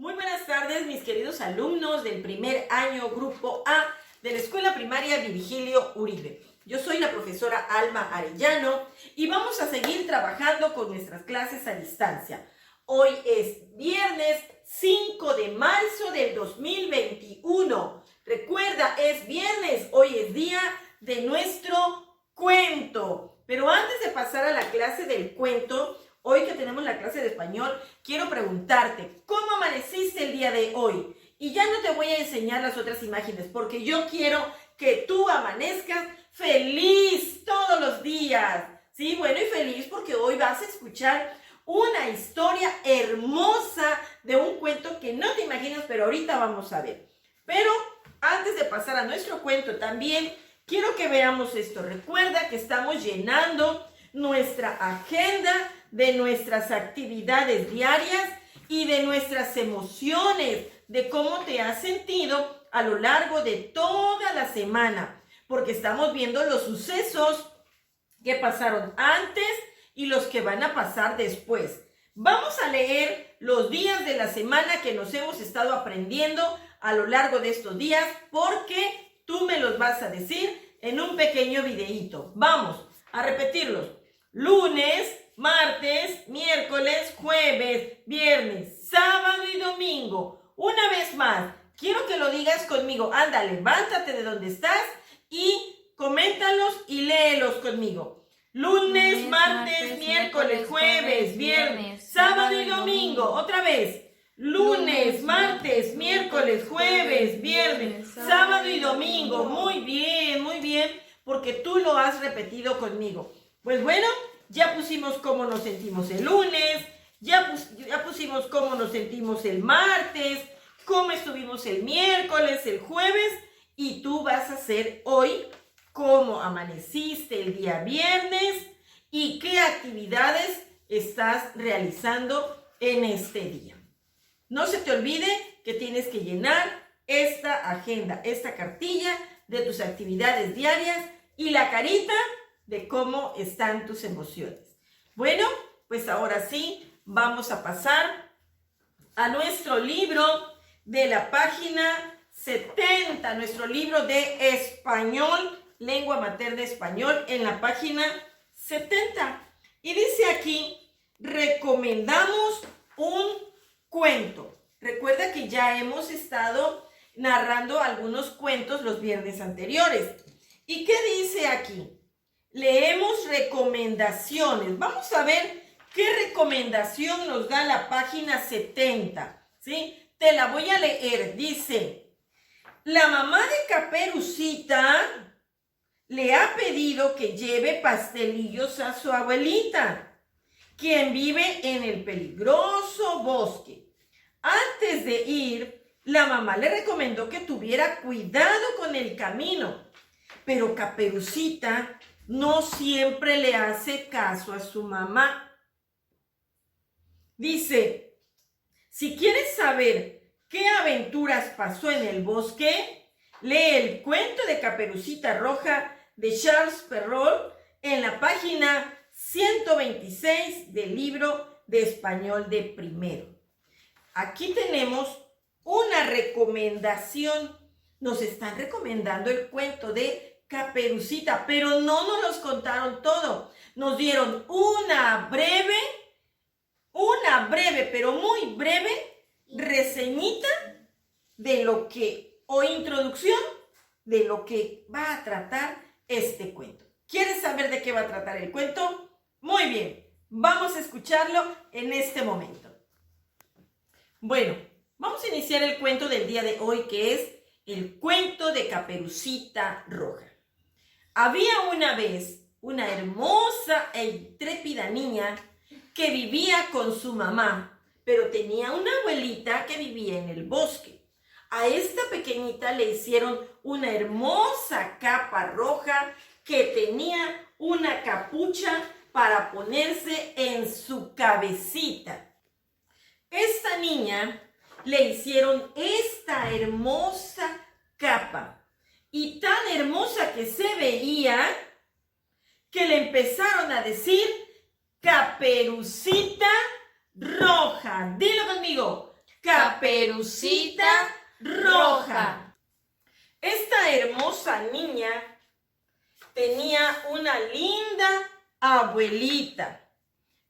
Muy buenas tardes, mis queridos alumnos del primer año Grupo A de la Escuela Primaria Virgilio Uribe. Yo soy la profesora Alma Arellano y vamos a seguir trabajando con nuestras clases a distancia. Hoy es viernes 5 de marzo del 2021. Recuerda, es viernes, hoy es día de nuestro cuento. Pero antes de pasar a la clase del cuento, hoy que tenemos la clase de español, quiero preguntarte, ¿cómo amaneciste el día de hoy? Y ya no te voy a enseñar las otras imágenes, porque yo quiero que tú amanezcas feliz todos los días. Sí, bueno, y feliz porque hoy vas a escuchar una historia hermosa de un cuento que no te imaginas, pero ahorita vamos a ver. Pero antes de pasar a nuestro cuento también, quiero que veamos esto. Recuerda que estamos llenando nuestra agenda de nuestras actividades diarias y de nuestras emociones, de cómo te has sentido a lo largo de toda la semana, porque estamos viendo los sucesos que pasaron antes y los que van a pasar después. Vamos a leer los días de la semana que nos hemos estado aprendiendo a lo largo de estos días, porque tú me los vas a decir en un pequeño videíto. Vamos a repetirlos. Lunes, martes, miércoles, jueves, viernes, sábado y domingo. Una vez más, quiero que lo digas conmigo. Anda, levántate de donde estás y coméntalos y léelos conmigo. Lunes, martes, miércoles, jueves, viernes, sábado y domingo. Otra vez. Lunes, martes, miércoles, jueves, viernes, sábado y domingo. Muy bien, porque tú lo has repetido conmigo. Pues bueno, ya pusimos cómo nos sentimos el lunes, ya pusimos cómo nos sentimos el martes, cómo estuvimos el miércoles, el jueves, y tú vas a hacer hoy cómo amaneciste el día viernes y qué actividades estás realizando en este día. No se te olvide que tienes que llenar esta agenda, esta cartilla de tus actividades diarias y la carita de cómo están tus emociones. Bueno, pues ahora sí, vamos a pasar a nuestro libro de la página 70, nuestro libro de español, lengua materna español, en la página 70. Y dice aquí, recomendamos un cuento. Recuerda que ya hemos estado narrando algunos cuentos los viernes anteriores. ¿Y qué dice aquí? Leemos recomendaciones. Vamos a ver qué recomendación nos da la página 70. ¿Sí? Te la voy a leer. Dice, la mamá de Caperucita le ha pedido que lleve pastelillos a su abuelita, quien vive en el peligroso bosque. Antes de ir, la mamá le recomendó que tuviera cuidado con el camino, pero Caperucita no siempre le hace caso a su mamá. Dice, si quieres saber qué aventuras pasó en el bosque, lee el cuento de Caperucita Roja de Charles Perrault en la página 126 del libro de español de primero. Aquí tenemos una recomendación. Nos están recomendando el cuento de Caperucita, pero no nos los contaron todo. Nos dieron una breve, pero muy breve reseñita de lo que, o introducción de lo que va a tratar este cuento. ¿Quieres saber de qué va a tratar el cuento? Muy bien, vamos a escucharlo en este momento. Bueno, vamos a iniciar el cuento del día de hoy, que es el cuento de Caperucita Roja. Había una vez una hermosa e intrépida niña que vivía con su mamá, pero tenía una abuelita que vivía en el bosque. A esta pequeñita le hicieron una hermosa capa roja que tenía una capucha para ponerse en su cabecita. Esta niña le hicieron esta hermosa capa y tan hermosa que se veía que le empezaron a decir Caperucita Roja. Dilo conmigo. Caperucita Roja. Esta hermosa niña tenía una linda abuelita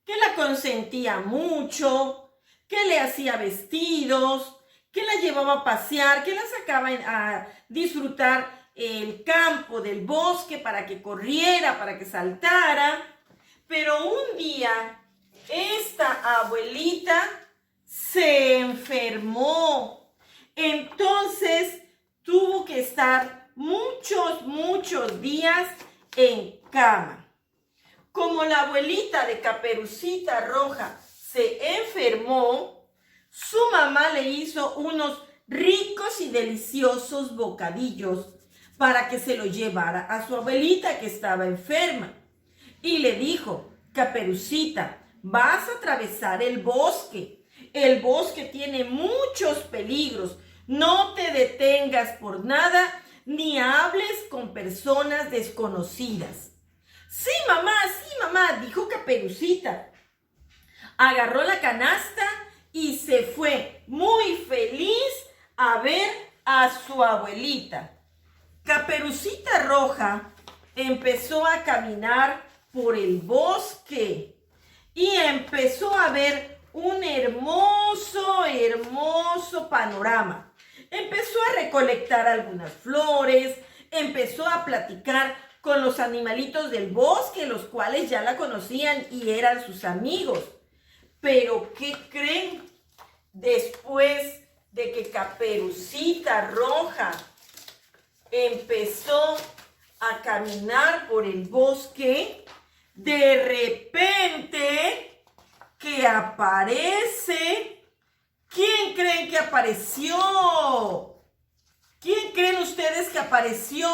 que la consentía mucho, que le hacía vestidos, que la llevaba a pasear, que la sacaba a disfrutar el campo del bosque para que corriera, para que saltara. Pero un día esta abuelita se enfermó. Entonces tuvo que estar muchos días en cama. Como la abuelita de Caperucita Roja se enfermó, su mamá le hizo unos ricos y deliciosos bocadillos para que se lo llevara a su abuelita que estaba enferma. Y le dijo: Caperucita, vas a atravesar el bosque. El bosque tiene muchos peligros. No te detengas por nada, ni hables con personas desconocidas. Sí, mamá, dijo Caperucita. Agarró la canasta y se fue muy feliz a ver a su abuelita. Caperucita Roja empezó a caminar por el bosque y empezó a ver un hermoso panorama. Empezó a recolectar algunas flores, empezó a platicar con los animalitos del bosque, los cuales ya la conocían y eran sus amigos. Pero, ¿qué creen? Después de que Caperucita Roja empezó a caminar por el bosque, de repente que aparece. ¿Quién creen que apareció? ¿Quién creen ustedes que apareció?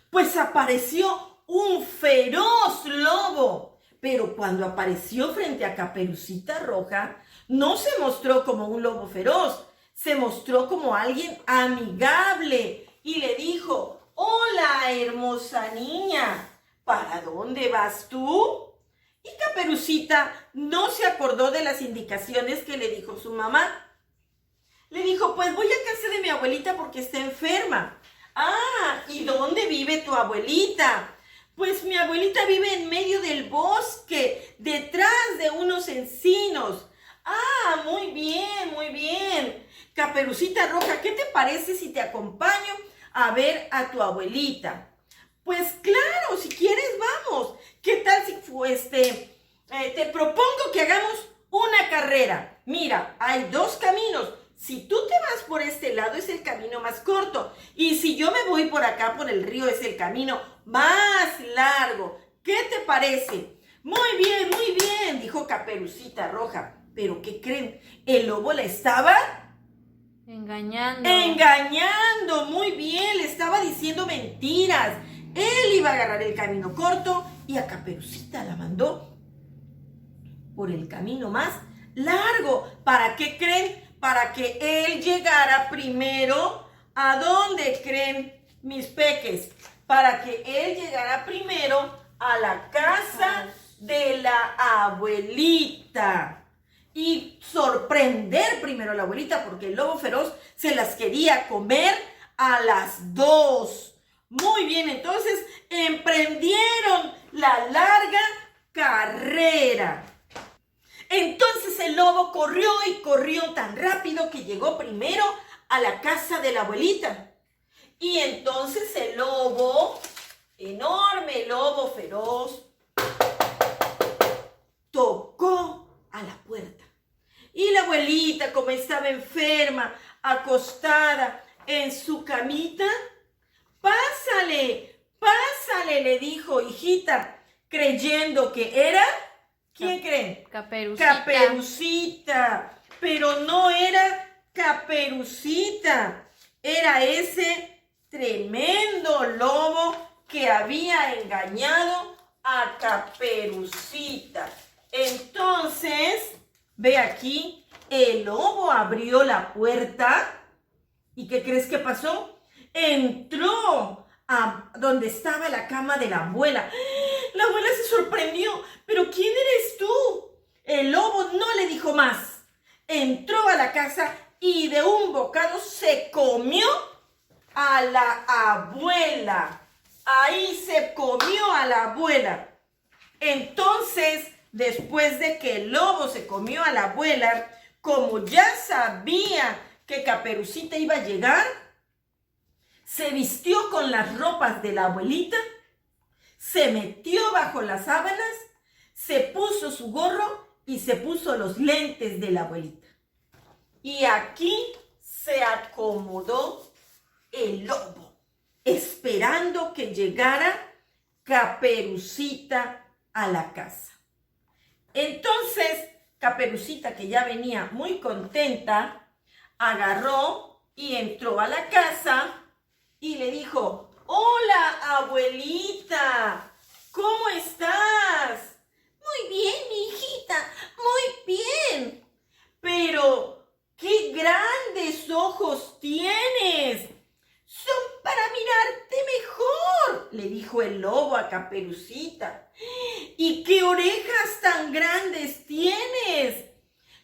Pues apareció un feroz lobo. Pero cuando apareció frente a Caperucita Roja, no se mostró como un lobo feroz, se mostró como alguien amigable y le dijo: hola, hermosa niña, ¿para dónde vas tú? Y Caperucita no se acordó de las indicaciones que le dijo su mamá. Le dijo: pues voy a casa de mi abuelita porque está enferma. Ah, ¿y dónde vive tu abuelita? Pues mi abuelita vive en medio del bosque, detrás de unos encinos. Ah, muy bien. Caperucita Roja, ¿qué te parece si te acompaño a ver a tu abuelita? Pues claro, si quieres vamos. ¿Qué tal si te propongo que hagamos una carrera? Mira, hay dos caminos. Si tú te vas por este lado es el camino más corto. Y si yo me voy por acá, por el río, es el camino más largo. ¿Qué te parece? Muy bien, dijo Caperucita Roja. ¿Pero qué creen? El lobo la estaba engañando. Muy bien, le estaba diciendo mentiras. Él iba a agarrar el camino corto y a Caperucita la mandó por el camino más largo. ¿Para qué creen? Para que él llegara primero. ¿A dónde creen, mis peques? Para que él llegara primero a la casa de la abuelita. Y sorprender primero a la abuelita, porque el lobo feroz se las quería comer a las dos. Muy bien, entonces emprendieron la larga carrera. Entonces el lobo corrió tan rápido que llegó primero a la casa de la abuelita. Y entonces el lobo, enorme lobo feroz, tocó a la puerta. Y la abuelita, como estaba enferma, acostada en su camita, pásale, le dijo, hijita, creyendo que era, ¿quién creen? Caperucita. Pero no era Caperucita, era ese tremendo lobo que había engañado a Caperucita. Entonces, ve aquí, el lobo abrió la puerta. ¿Y qué crees que pasó? Entró a donde estaba la cama de la abuela. La abuela se sorprendió. ¿Pero quién eres tú? El lobo no le dijo más. entró a la casa y de un bocado se comió a la abuela. Ahí se comió a la abuela. Entonces, después de que el lobo se comió a la abuela, como ya sabía que Caperucita iba a llegar, se vistió con las ropas de la abuelita, se metió bajo las sábanas, se puso su gorro y se puso los lentes de la abuelita. Y aquí se acomodó el lobo, esperando que llegara Caperucita a la casa. Entonces, Caperucita, que ya venía muy contenta, agarró y entró a la casa y le dijo: «Hola, abuelita, ¿cómo estás?» «Muy bien, mi hijita, muy bien. Pero, ¡qué grandes ojos tienes! Son para mirarte mejor», le dijo el lobo a Caperucita. «¿Y qué orejas tan grandes tienes?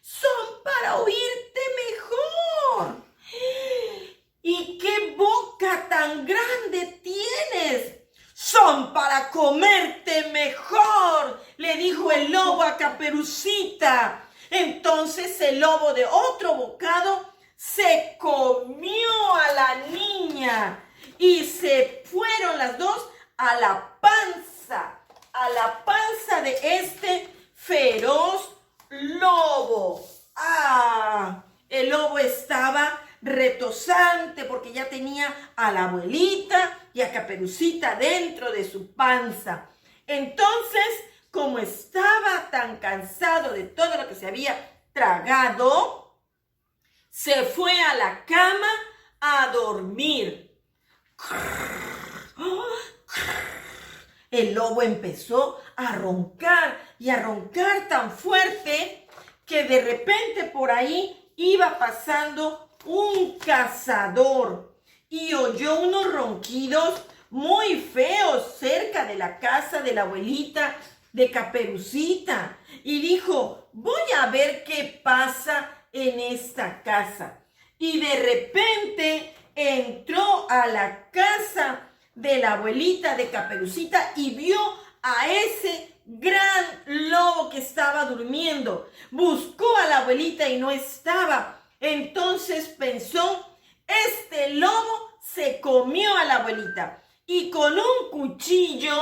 Son para oírte mejor. ¿Y qué boca tan grande tienes? Son para comerte mejor», le dijo el lobo a Caperucita. Entonces el lobo, de otro bocado, se comió a la niña y se fueron las dos a la panza de este feroz lobo. El lobo estaba retozante porque ya tenía a la abuelita y a Caperucita dentro de su panza. Entonces, como estaba tan cansado de todo lo que se había tragado, se fue a la cama a dormir. El lobo empezó a roncar y a roncar tan fuerte que de repente por ahí iba pasando un cazador y oyó unos ronquidos muy feos cerca de la casa de la abuelita de Caperucita y dijo: «Voy a ver qué pasa en esta casa». Y de repente entró a la casa de la abuelita de Caperucita y vio a ese gran lobo que estaba durmiendo. Buscó a la abuelita y no estaba. Entonces pensó: «Este lobo se comió a la abuelita». Y con un cuchillo,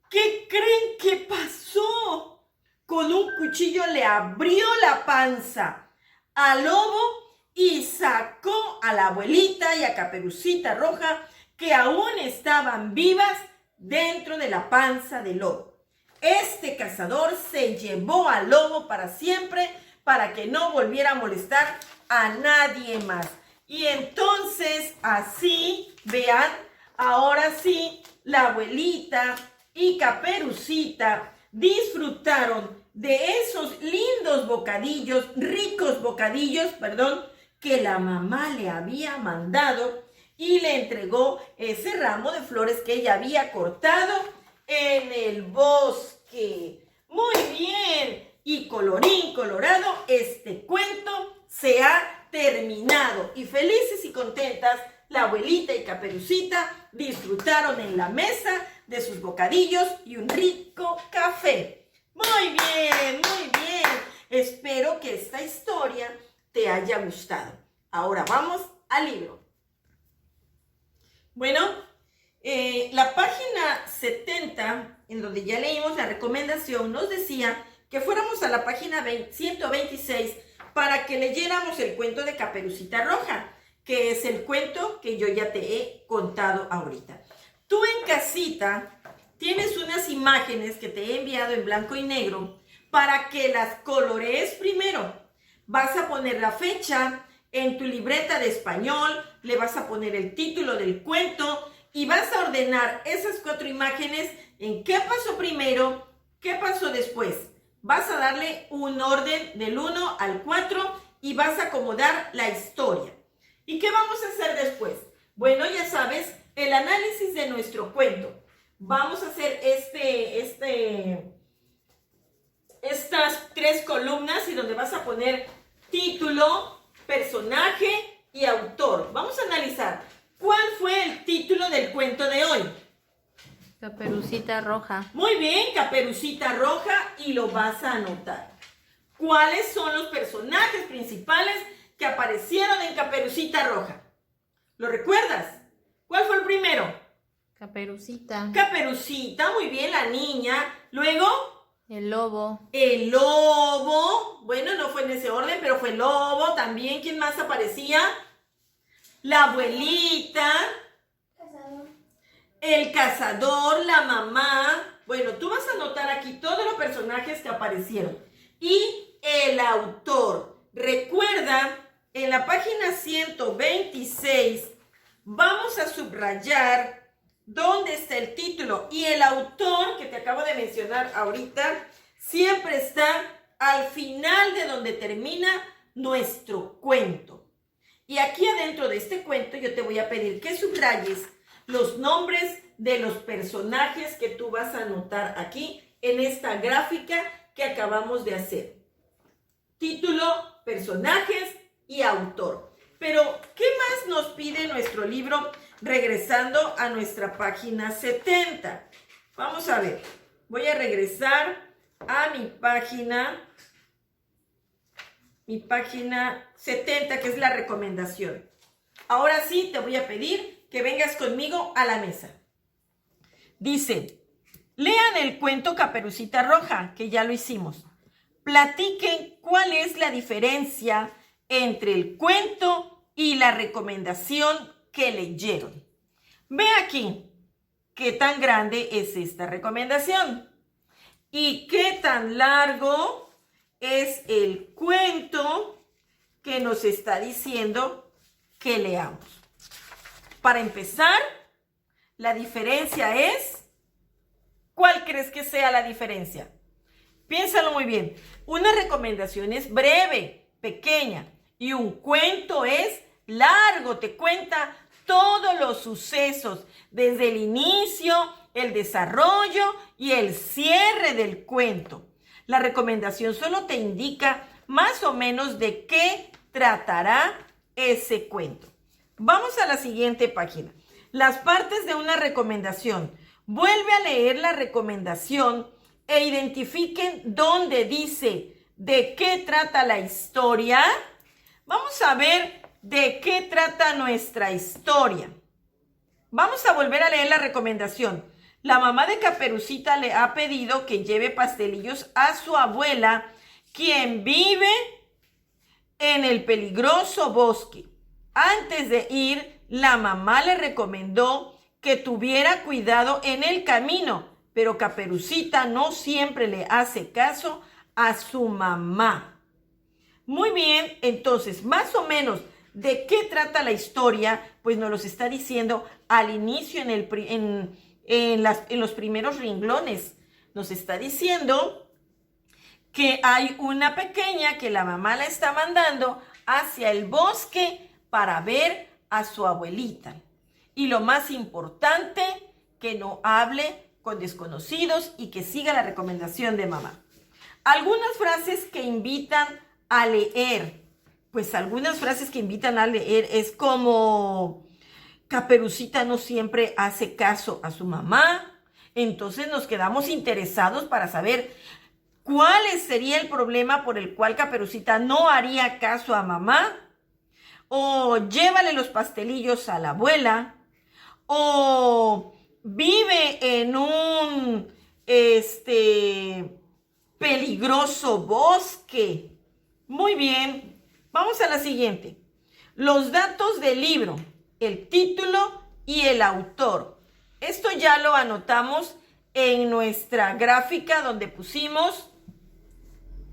¿qué creen que pasó? Con un cuchillo le abrió la panza al lobo y sacó a la abuelita y a Caperucita Roja, que aún estaban vivas dentro de la panza del lobo. Este cazador se llevó al lobo para siempre, para que no volviera a molestar a nadie más. Y entonces, así, vean, ahora sí, la abuelita y Caperucita disfrutaron de esos lindos bocadillos, ricos bocadillos, que la mamá le había mandado y le entregó ese ramo de flores que ella había cortado en el bosque. Muy bien, y colorín colorado, este cuento se ha terminado. Y felices y contentas, la abuelita y Caperucita disfrutaron en la mesa de sus bocadillos y un rico café. Muy bien, muy bien. Espero que esta historia te haya gustado. Ahora vamos al libro. Bueno, la página 70, en donde ya leímos la recomendación, nos decía que fuéramos a la página 126 para que leyéramos el cuento de Caperucita Roja, que es el cuento que yo ya te he contado ahorita. Tú en casita tienes unas imágenes que te he enviado en blanco y negro para que las colorees primero. Vas a poner la fecha en tu libreta de español, le vas a poner el título del cuento y vas a ordenar esas 4 imágenes en qué pasó primero, qué pasó después. Vas a darle un orden del 1 al 4 y vas a acomodar la historia. ¿Y qué vamos a hacer después? Bueno, ya sabes, el análisis de nuestro cuento. Vamos a hacer estas 3 columnas y donde vas a poner título, personaje y autor. Vamos a analizar cuál fue el título del cuento de hoy. Caperucita Roja. Muy bien, Caperucita Roja, y lo vas a anotar. ¿Cuáles son los personajes principales que aparecieron en Caperucita Roja? ¿Lo recuerdas? ¿Cuál fue el primero? Caperucita. Caperucita, muy bien, la niña. Luego, El lobo. el lobo. Bueno, no fue en ese orden, pero fue el lobo también. ¿Quién más aparecía? La abuelita. El cazador, la mamá. Bueno, tú vas a anotar aquí todos los personajes que aparecieron. Y el autor. Recuerda, en la página 126 vamos a subrayar dónde está el título. Y el autor, que te acabo de mencionar ahorita, siempre está al final de donde termina nuestro cuento. Y aquí adentro de este cuento yo te voy a pedir que subrayes los nombres de los personajes que tú vas a anotar aquí en esta gráfica que acabamos de hacer. Título, personajes y autor. Pero, ¿qué más nos pide nuestro libro regresando a nuestra página 70? Vamos a ver. Voy a regresar a mi página 70, que es la recomendación. Ahora sí, te voy a pedir que vengas conmigo a la mesa. Dice, lean el cuento Caperucita Roja, que ya lo hicimos. Platiquen cuál es la diferencia entre el cuento y la recomendación que leyeron. Ve aquí qué tan grande es esta recomendación y qué tan largo es el cuento que nos está diciendo que leamos. Para empezar, la diferencia es, ¿cuál crees que sea la diferencia? Piénsalo muy bien. Una recomendación es breve, pequeña, y un cuento es largo, te cuenta todos los sucesos, desde el inicio, el desarrollo y el cierre del cuento. La recomendación solo te indica más o menos de qué tratará ese cuento. Vamos a la siguiente página. Las partes de una recomendación. Vuelve a leer la recomendación e identifiquen dónde dice de qué trata la historia. Vamos a ver de qué trata nuestra historia. Vamos a volver a leer la recomendación. La mamá de Caperucita le ha pedido que lleve pastelillos a su abuela, quien vive en el peligroso bosque. Antes de ir, la mamá le recomendó que tuviera cuidado en el camino, pero Caperucita no siempre le hace caso a su mamá. Muy bien, entonces, más o menos, ¿de qué trata la historia? Pues nos los está diciendo al inicio en los primeros renglones. Nos está diciendo que hay una pequeña que la mamá la está mandando hacia el bosque para ver a su abuelita. Y lo más importante, que no hable con desconocidos y que siga la recomendación de mamá. Algunas frases que invitan a leer. Pues algunas frases que invitan a leer es como Caperucita no siempre hace caso a su mamá. Entonces nos quedamos interesados para saber cuál sería el problema por el cual Caperucita no haría caso a mamá. O llévale los pastelillos a la abuela. O vive en un peligroso bosque. Muy bien, vamos a la siguiente. Los datos del libro, el título y el autor. Esto ya lo anotamos en nuestra gráfica donde pusimos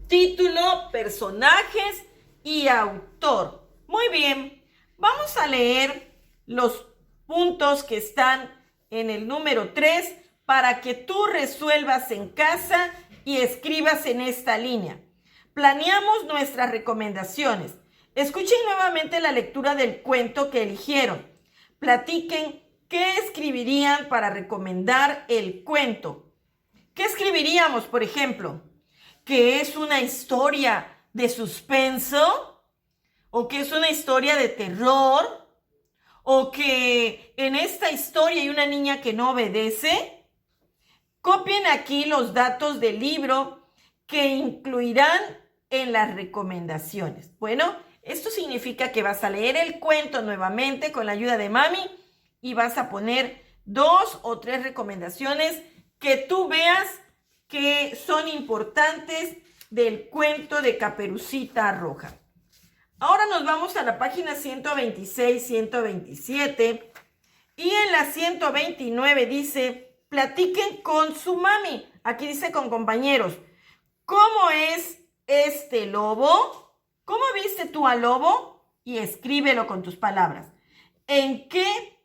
título, personajes y autor. Muy bien, vamos a leer los puntos que están en el número 3 para que tú resuelvas en casa y escribas en esta línea. Planeamos nuestras recomendaciones. Escuchen nuevamente la lectura del cuento que eligieron. Platiquen qué escribirían para recomendar el cuento. ¿Qué escribiríamos, por ejemplo? que es una historia de suspenso, o que es una historia de terror, o que en esta historia hay una niña que no obedece? Copien aquí los datos del libro que incluirán en las recomendaciones. Bueno, esto significa que vas a leer el cuento nuevamente con la ayuda de mami y vas a poner 2 o 3 recomendaciones que tú veas que son importantes del cuento de Caperucita Roja. Ahora nos vamos a la página 126, 127 y en la 129 dice, platiquen con su mami. Aquí dice con compañeros. ¿Cómo es este lobo? ¿Cómo viste tú al lobo? Y escríbelo con tus palabras. ¿En qué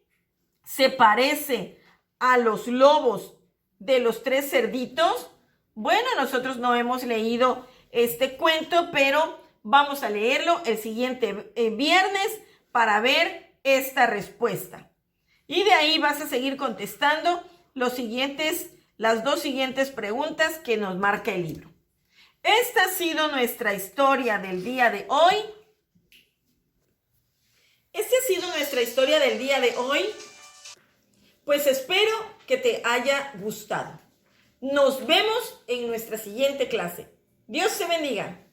se parece a los lobos de los 3 cerditos? Bueno, nosotros no hemos leído este cuento, pero vamos a leerlo el siguiente viernes para ver esta respuesta. Y de ahí vas a seguir contestando las 2 siguientes preguntas que nos marca el libro. Esta ha sido nuestra historia del día de hoy. Pues espero que te haya gustado. Nos vemos en nuestra siguiente clase. Dios te bendiga.